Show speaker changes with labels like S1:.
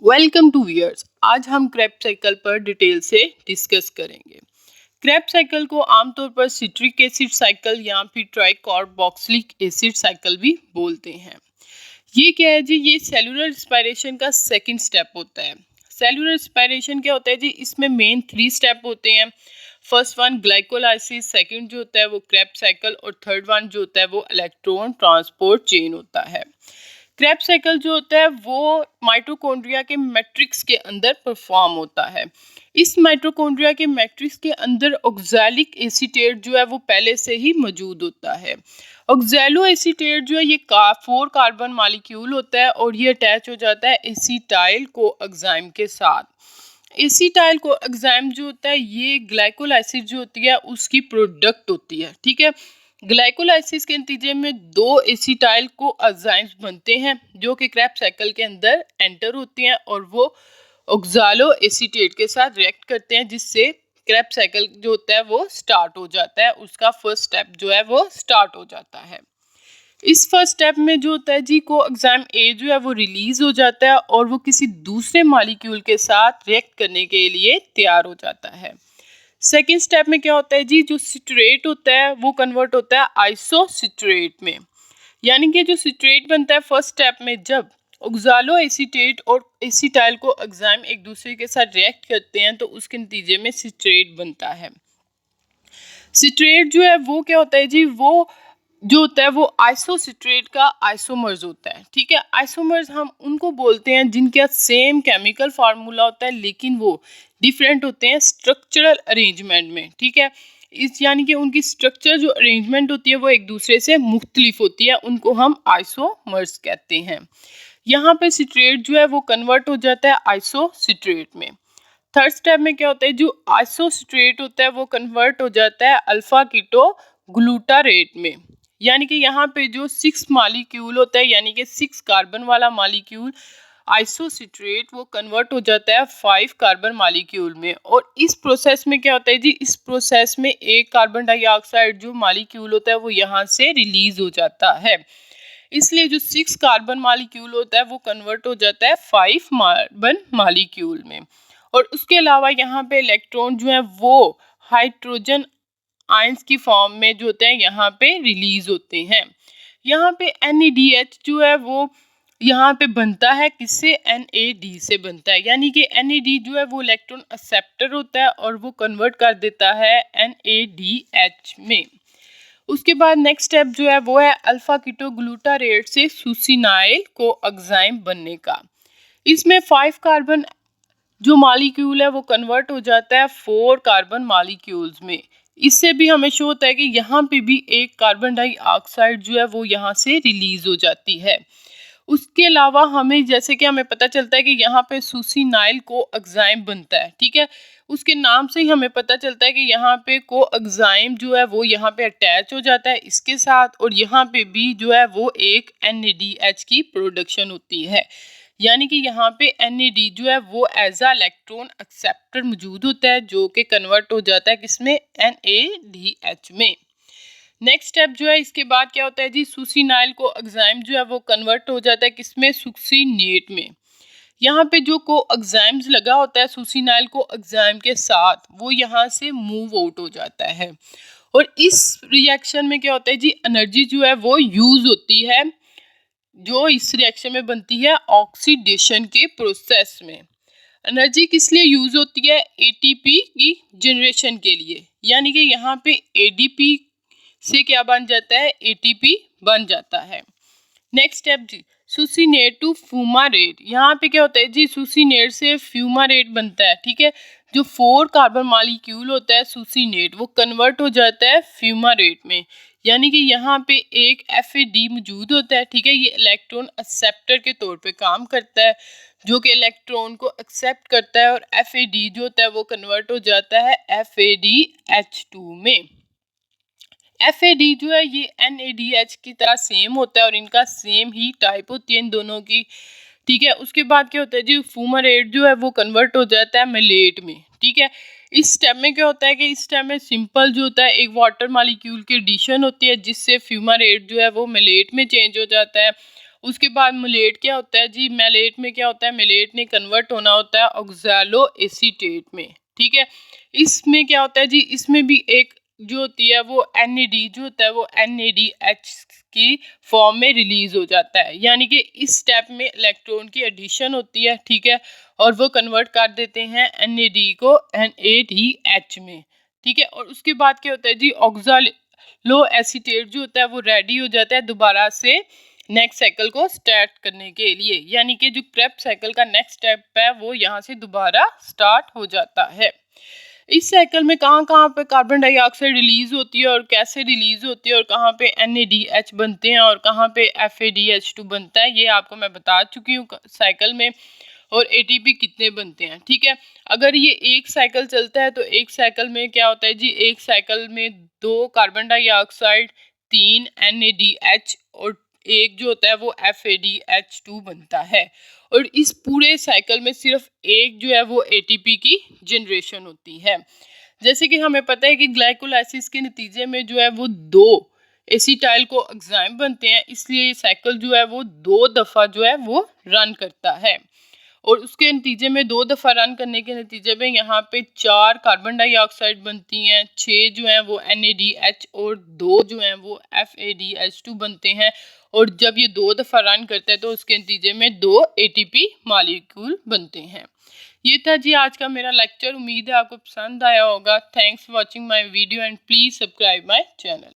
S1: Welcome to viewers. आज हम Krebs cycle पर डिटेल से डिस्कस करेंगे। क्रेब्स साइकिल को आमतौर पर सिट्रिक एसिड साइकिल या फिर ट्राइकार्बोक्सिलिक एसिड साइकिल भी बोलते हैं। ये क्या है जी? ये सेलुलर रिस्पायरेशन का सेकंड स्टेप होता है। सेलुलर रिस्पायरेशन क्या होता है जी? इसमें मेन 3 स्टेप होते हैं। फर्स्ट वन ग्लाइकोलाइसिस, सेकंड जो होता है वो क्रेब्स साइकिल और थर्ड वन जो होता है वो इलेक्ट्रॉन ट्रांसपोर्ट चेन होता है। क्रेब्स साइकिल जो होता है वो माइटोकॉन्ड्रिया के मैट्रिक्स के अंदर परफॉर्म होता है। इस माइटोकॉन्ड्रिया के मैट्रिक्स के अंदर ऑक्सैलिक एसीटेट जो है वो पहले से ही मौजूद होता है। ऑक्सैलो एसीटेट जो है ये 4 कार्बन मॉलिक्यूल होता है और ये अटैच हो जाता है एसीटाइल कोएंजाइम के साथ। एसीटाइल कोएंजाइम जो होता है ये ग्लाइकोलाइसिस जो होती है उसकी प्रोडक्ट होती है। ठीक है, ग्लाइकोलाइसिस के नतीजे में 2 एसीटाइल कोएंजाइम्स बनते हैं जो कि क्रेब्स साइकिल के अंदर एंटर होती हैं और वो ऑक्सैलो एसीटेट के साथ रिएक्ट करते हैं, जिससे क्रेब्स साइकिल जो होता है वो स्टार्ट हो जाता है। उसका फर्स्ट स्टेप जो है वो स्टार्ट हो जाता है। इस फर्स्ट स्टेप में जो होता है जी कोएंजाइम ए जो है वो रिलीज हो जाता है और वो किसी दूसरे मॉलिक्यूल के साथ रिएक्ट करने के लिए तैयार हो जाता है। सेकेंड स्टेप में क्या होता है जी? जो सिट्रेट होता है वो कन्वर्ट होता है आइसोसिट्रेट में। यानी कि जो सिट्रेट बनता है फर्स्ट स्टेप में, जब ऑक्सैलो एसीटेट और एसीटाइल कोएंजाइम एक दूसरे के साथ रिएक्ट करते हैं तो उसके नतीजे में सिट्रेट बनता है। सिट्रेट जो है वो क्या होता है जी? वो जो होता है वो आइसोसिट्रेट का आइसोमर्स होता है। ठीक है, आइसोमर्स हम उनको बोलते हैं जिनका सेम केमिकल फार्मूला होता है लेकिन वो डिफरेंट होते हैं स्ट्रक्चरल अरेंजमेंट में। ठीक है, इस यानी कि उनकी स्ट्रक्चर जो अरेंजमेंट होती है वो एक दूसरे से मुख्तलिफ होती है, उनको हम आइसोमर्स कहते हैं। यहाँ पे सिट्रेट जो है वो कन्वर्ट हो जाता है आइसोसिट्रेट में। थर्ड स्टेप में क्या होता है? जो आइसोसिट्रेट होता है वो कन्वर्ट हो जाता है अल्फा कीटो ग्लूटारेट में। यानी कि यहाँ पे जो 6 मॉलिक्यूल होता है यानी कि 6 कार्बन वाला मॉलिक्यूल आइसोसिट्रेट वो कन्वर्ट हो जाता है 5 कार्बन मॉलिक्यूल में। और इस प्रोसेस में क्या होता है जी? इस प्रोसेस में एक कार्बन डाइऑक्साइड जो मॉलिक्यूल होता है वो यहाँ से रिलीज हो जाता है। इसलिए जो 6 कार्बन मॉलिक्यूल होता है वो कन्वर्ट हो जाता है 5 कार्बन मॉलिक्यूल में। और उसके अलावा यहाँ पे इलेक्ट्रॉन जो है वो हाइड्रोजन आयंस की फॉर्म में जो होते हैं यहाँ पे रिलीज होते हैं। यहाँ पे NADH जो है वो यहाँ पे बनता है किससे? NAD से बनता है। यानी कि NAD जो है वो इलेक्ट्रॉन एक्सेप्टर होता है और वो कन्वर्ट कर देता है NADH में। उसके बाद नेक्स्ट स्टेप जो है वो है अल्फा कीटो ग्लूटारेट से सुसिनाइल कोएंजाइम बनने का। इसमें 5 कार्बन जो मॉलिक्यूल है वो कन्वर्ट हो जाता है 4 कार्बन मॉलिक्यूल्स में। इससे भी हमें शो होता है कि यहाँ पे भी एक कार्बन डाइऑक्साइड जो है वो यहाँ से रिलीज हो जाती है। उसके अलावा हमें जैसे कि हमें पता चलता है कि यहाँ पे सुसिनाइल कोएंजाइम बनता है। ठीक है, उसके नाम से ही हमें पता चलता है कि यहाँ पे कोएंजाइम जो है वो यहाँ पे अटैच हो जाता है इसके साथ और यहाँ पे भी जो है वो एक NADH की प्रोडक्शन होती है। यानी कि यहाँ पे NAD जो है वो एज अ इलेक्ट्रॉन एक्सेप्टर मौजूद होता है जो कि कन्वर्ट हो जाता है किसमें? NADH में। नेक्स्ट स्टेप जो है इसके बाद क्या होता है जी? सुसिनाइल कोएंजाइम जो है वो कन्वर्ट हो जाता है किसमें? सुक्सिनेट में। यहाँ पे जो कोएंजाइम्स लगा होता है सुसिनाइल कोएंजाइम के साथ वो यहाँ से मूव आउट हो जाता है। और इस रिएक्शन में क्या होता है जी? एनर्जी जो है वो यूज होती है जो इस रिएक्शन में बनती है ऑक्सीडेशन के प्रोसेस में। एनर्जी किस लिए यूज होती है? ATP की जनरेशन के लिए। यानी कि यहाँ पे ADP से क्या बन जाता है? ATP बन जाता है। नेक्स्ट स्टेप जी सुसिनेट टू फ्यूमारेट। यहाँ पे क्या होता है जी? सुसिनेट से फ्यूमारेट बनता है। ठीक है, जो 4 कार्बन मॉलिक्यूल होता है सुसिनेट वो कन्वर्ट हो जाता है फ्यूमारेट में। यानी कि यहाँ पे एक FAD मौजूद होता है। ठीक है, ये इलेक्ट्रॉन एक्सेप्टर के तौर पे काम करता है जो कि इलेक्ट्रॉन को एक्सेप्ट करता है और FAD जो होता है वो कन्वर्ट हो जाता है FADH2 में। FAD जो है ये NADH की तरह सेम होता है और इनका सेम ही टाइप होती है इन दोनों की। ठीक है, उसके बाद क्या होता है जी? फ्यूमारेट जो है वो कन्वर्ट हो जाता है मेलेट में। ठीक है, इस स्टेप में क्या होता है कि इस स्टेप में सिंपल जो होता है एक वाटर मॉलिक्यूल की एडिशन होती है जिससे फ्यूमारेट जो है वो मेलेट में चेंज हो जाता है। उसके बाद मुलेट क्या होता है जी, मैलेट में क्या होता है, मैलेट ने कन्वर्ट होना होता है ऑक्सैलो एसीटेट में, ठीक है। इसमें क्या होता है जी, इसमें भी एक जो होती है वो NAD जो होता है वो NADH की फॉर्म में रिलीज हो जाता है, यानी कि इस स्टेप में इलेक्ट्रॉन की एडिशन होती है, ठीक है, और वो कन्वर्ट कर देते हैं NAD को NADH में, ठीक है। और उसके बाद क्या होता है जी, ऑक्सैलो एसीटेट जो होता है वो रेडी हो जाता है दोबारा से नेक्स्ट साइकिल को स्टार्ट करने के लिए, यानी कि जो क्रेब्स साइकिल का नेक्स्ट स्टेप है वो यहाँ से दोबारा स्टार्ट हो जाता है। इस साइकिल में कहाँ कहाँ पे कार्बन डाइऑक्साइड रिलीज होती है और कैसे रिलीज होती है और कहाँ पे NADH बनते हैं और कहाँ पे FADH2 बनता है, ये आपको मैं बता चुकी हूँ साइकिल में। और ATP कितने बनते हैं, ठीक है। अगर ये एक साइकिल चलता है तो एक साइकिल में क्या होता है जी, एक साइकिल में 2 कार्बन डाइऑक्साइड, 3 NADH और एक जो होता है वो FADH2 बनता है। और इस पूरे साइकिल में सिर्फ एक जो है वो ATP की जनरेशन होती है। जैसे कि हमें पता है कि ग्लाइकोलाइसिस के नतीजे में जो है वो 2 एसिटाइल को एंजाइम बनते हैं, इसलिए ये साइकिल जो है वो 2 दफ़ा जो है वो रन करता है। और उसके नतीजे में 2 दफ़ा रन करने के नतीजे में यहाँ पे 4 कार्बन डाइऑक्साइड बनती हैं, 6 जो हैं वो NADH और 2 जो हैं वो FADH2 बनते हैं। और जब ये 2 दफ़ा रन करता है तो उसके नतीजे में 2 ATP मॉलिक्यूल बनते हैं। ये था जी आज का मेरा लेक्चर, उम्मीद है आपको पसंद आया होगा। Thanks for watching my video and please subscribe my channel.